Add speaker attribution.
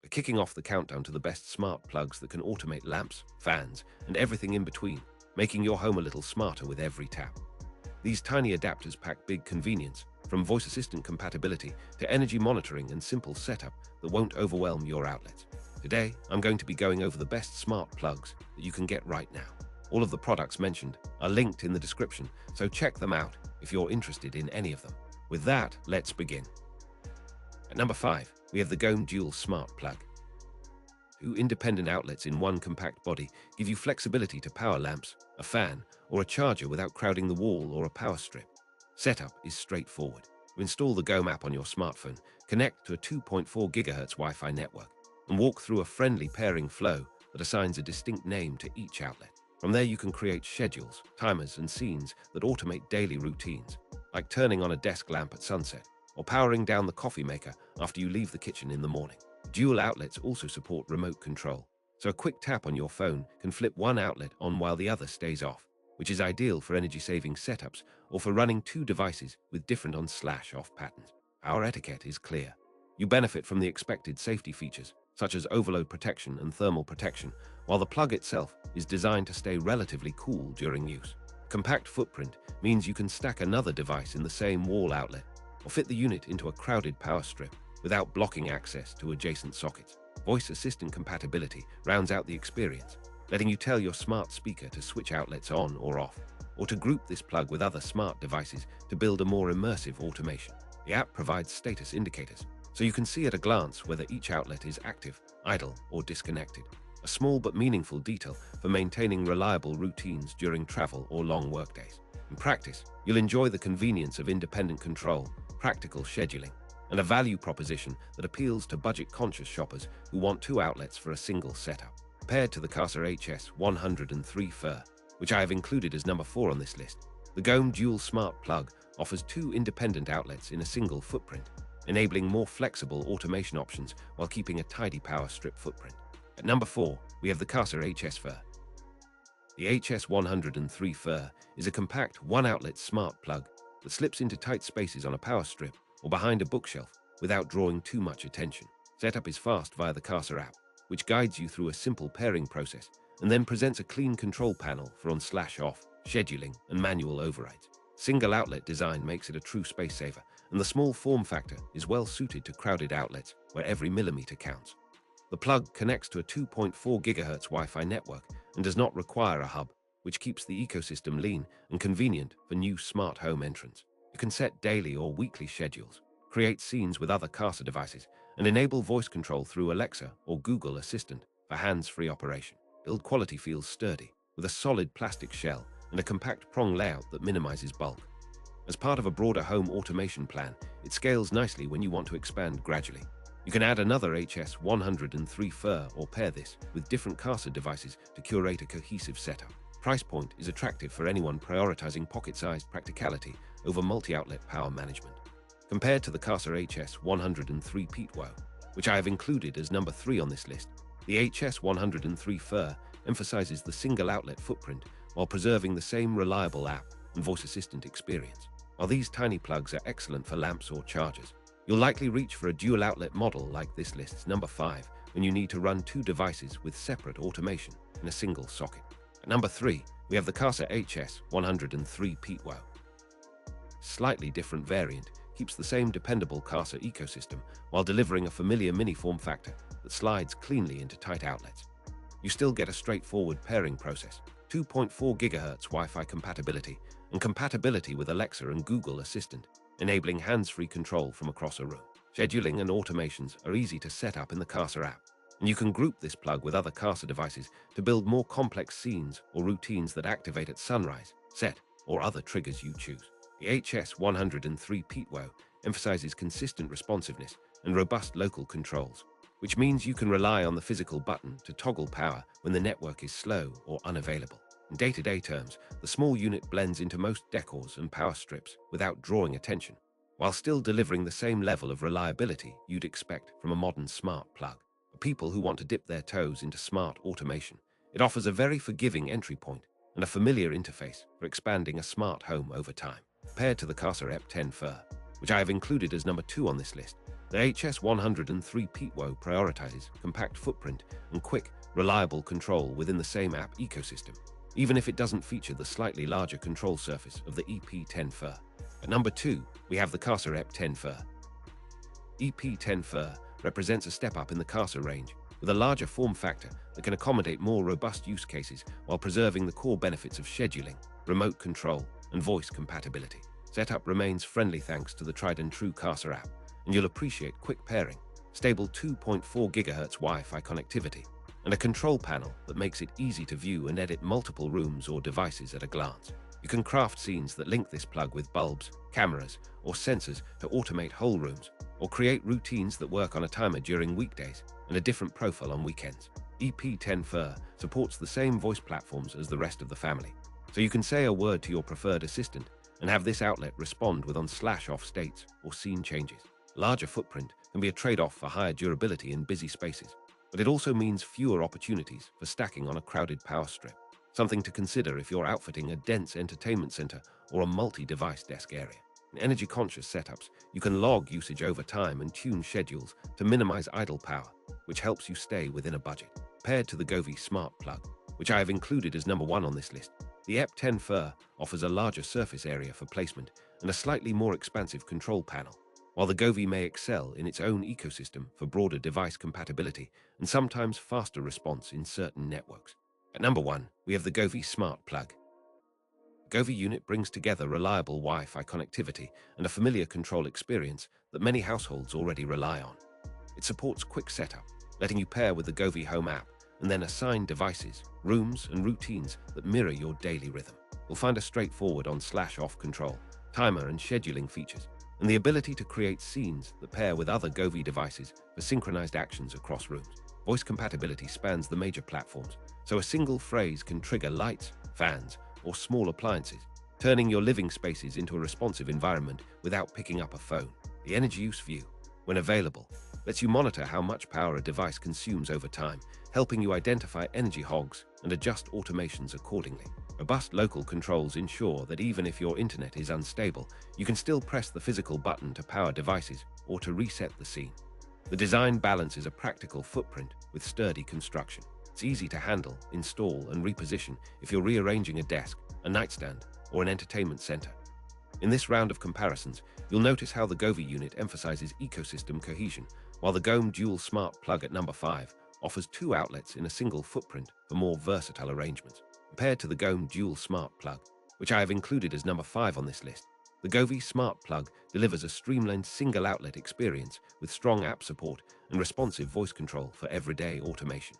Speaker 1: We're kicking off the countdown to the best smart plugs that can automate lamps, fans, and everything in between, making your home a little smarter with every tap. These tiny adapters pack big convenience, from voice assistant compatibility to energy monitoring and simple setup that won't overwhelm your outlets. Today, I'm going to be going over the best smart plugs that you can get right now. All of the products mentioned are linked in the description, so check them out if you're interested in any of them. With that, let's begin. At number 5, we have the Govee Dual Smart Plug. Two independent outlets in one compact body give you flexibility to power lamps, a fan, or a charger without crowding the wall or a power strip. Setup is straightforward. You install the Govee app on your smartphone, connect to a 2.4 GHz Wi-Fi network, and walk through a friendly pairing flow that assigns a distinct name to each outlet. From there, you can create schedules, timers, and scenes that automate daily routines, like turning on a desk lamp at sunset or powering down the coffee maker after you leave the kitchen in the morning. Dual outlets also support remote control, so a quick tap on your phone can flip one outlet on while the other stays off, which is ideal for energy-saving setups or for running two devices with different on/off patterns. Our etiquette is clear. You benefit from the expected safety features, such as overload protection and thermal protection, while the plug itself is designed to stay relatively cool during use. Compact footprint means you can stack another device in the same wall outlet or fit the unit into a crowded power strip without blocking access to adjacent sockets. Voice assistant compatibility rounds out the experience, letting you tell your smart speaker to switch outlets on or off, or to group this plug with other smart devices to build a more immersive automation. The app provides status indicators, so you can see at a glance whether each outlet is active, idle, or disconnected. A small but meaningful detail for maintaining reliable routines during travel or long workdays. In practice, you'll enjoy the convenience of independent control, practical scheduling, and a value proposition that appeals to budget-conscious shoppers who want two outlets for a single setup. Paired to the Kasa HS103P4, which I have included as number 4 on this list, the Govee Dual Smart Plug offers two independent outlets in a single footprint, enabling more flexible automation options while keeping a tidy power strip footprint. At number 4, we have the Kasa HS4. The HS103P4 is a compact one-outlet smart plug that slips into tight spaces on a power strip or behind a bookshelf without drawing too much attention. Setup is fast via the Kasa app, which guides you through a simple pairing process and then presents a clean control panel for on/off, scheduling, and manual overrides. Single outlet design makes it a true space saver, and the small form factor is well suited to crowded outlets where every millimeter counts. The plug connects to a 2.4 GHz Wi-Fi network and does not require a hub, which keeps the ecosystem lean and convenient for new smart home entrants. You can set daily or weekly schedules, create scenes with other Kasa devices, and enable voice control through Alexa or Google Assistant for hands-free operation. Build quality feels sturdy, with a solid plastic shell and a compact prong layout that minimizes bulk. As part of a broader home automation plan, it scales nicely when you want to expand gradually. You can add another HS103P4 or pair this with different Kasa devices to curate a cohesive setup. Price point is attractive for anyone prioritizing pocket-sized practicality over multi-outlet power management. Compared to the Kasa HS103P2, which I have included as number 3 on this list, the HS103P4 emphasizes the single-outlet footprint while preserving the same reliable app and voice assistant experience. While these tiny plugs are excellent for lamps or chargers, you'll likely reach for a dual-outlet model like this list's number 5 when you need to run two devices with separate automation in a single socket. At number 3, we have the Kasa HS103P2. Slightly different variant keeps the same dependable Kasa ecosystem while delivering a familiar mini form factor that slides cleanly into tight outlets. You still get a straightforward pairing process, 2.4 GHz Wi-Fi compatibility, and compatibility with Alexa and Google Assistant, enabling hands-free control from across a room. Scheduling and automations are easy to set up in the Kasa app, and you can group this plug with other Kasa devices to build more complex scenes or routines that activate at sunrise, set, or other triggers you choose. The HS103P2 emphasizes consistent responsiveness and robust local controls, which means you can rely on the physical button to toggle power when the network is slow or unavailable. In day-to-day terms, the small unit blends into most decors and power strips without drawing attention, while still delivering the same level of reliability you'd expect from a modern smart plug. For people who want to dip their toes into smart automation, it offers a very forgiving entry point and a familiar interface for expanding a smart home over time. Paired to the Kasa EP10 Fur, which I have included as number 2 on this list, The HS103P2 prioritizes compact footprint and quick, reliable control within the same app ecosystem, even if it doesn't feature the slightly larger control surface of the EP10 At number 2, we have the Kasa EP10 EP10 represents a step up in the Kasa range, with a larger form factor that can accommodate more robust use cases while preserving the core benefits of scheduling, remote control, and voice compatibility. Setup remains friendly thanks to the tried and true Kasa app, and you'll appreciate quick pairing, stable 2.4 GHz Wi-Fi connectivity, and a control panel that makes it easy to view and edit multiple rooms or devices at a glance. You can craft scenes that link this plug with bulbs, cameras, or sensors to automate whole rooms, or create routines that work on a timer during weekdays and a different profile on weekends. EP10 supports the same voice platforms as the rest of the family, so you can say a word to your preferred assistant and have this outlet respond with on/off states or scene changes. Larger footprint can be a trade-off for higher durability in busy spaces, but it also means fewer opportunities for stacking on a crowded power strip. Something to consider if you're outfitting a dense entertainment center or a multi-device desk area. In energy-conscious setups, you can log usage over time and tune schedules to minimize idle power, which helps you stay within a budget. Paired to the Govee Smart Plug, which I have included as number 1 on this list, the EP10 offers a larger surface area for placement and a slightly more expansive control panel, while the Govee may excel in its own ecosystem for broader device compatibility and sometimes faster response in certain networks. At number 1, we have the Govee Smart Plug. The Govee unit brings together reliable Wi-Fi connectivity and a familiar control experience that many households already rely on. It supports quick setup, letting you pair with the Govee Home app and then assign devices, rooms, and routines that mirror your daily rhythm. You'll find a straightforward on/off control, timer and scheduling features, and the ability to create scenes that pair with other Govee devices for synchronized actions across rooms. Voice compatibility spans the major platforms, so a single phrase can trigger lights, fans, or small appliances, turning your living spaces into a responsive environment without picking up a phone. The energy use view, when available, lets you monitor how much power a device consumes over time, helping you identify energy hogs and adjust automations accordingly. Robust local controls ensure that even if your internet is unstable, you can still press the physical button to power devices or to reset the scene. The design balances a practical footprint with sturdy construction. It's easy to handle, install, and reposition if you're rearranging a desk, a nightstand, or an entertainment center. In this round of comparisons, you'll notice how the Govee unit emphasizes ecosystem cohesion, while the Govee Dual Smart Plug at number 5 offers 2 outlets in a single footprint for more versatile arrangements. Compared to the Govee Dual Smart Plug, which I have included as number 5 on this list, the Govee Smart Plug delivers a streamlined single-outlet experience with strong app support and responsive voice control for everyday automation.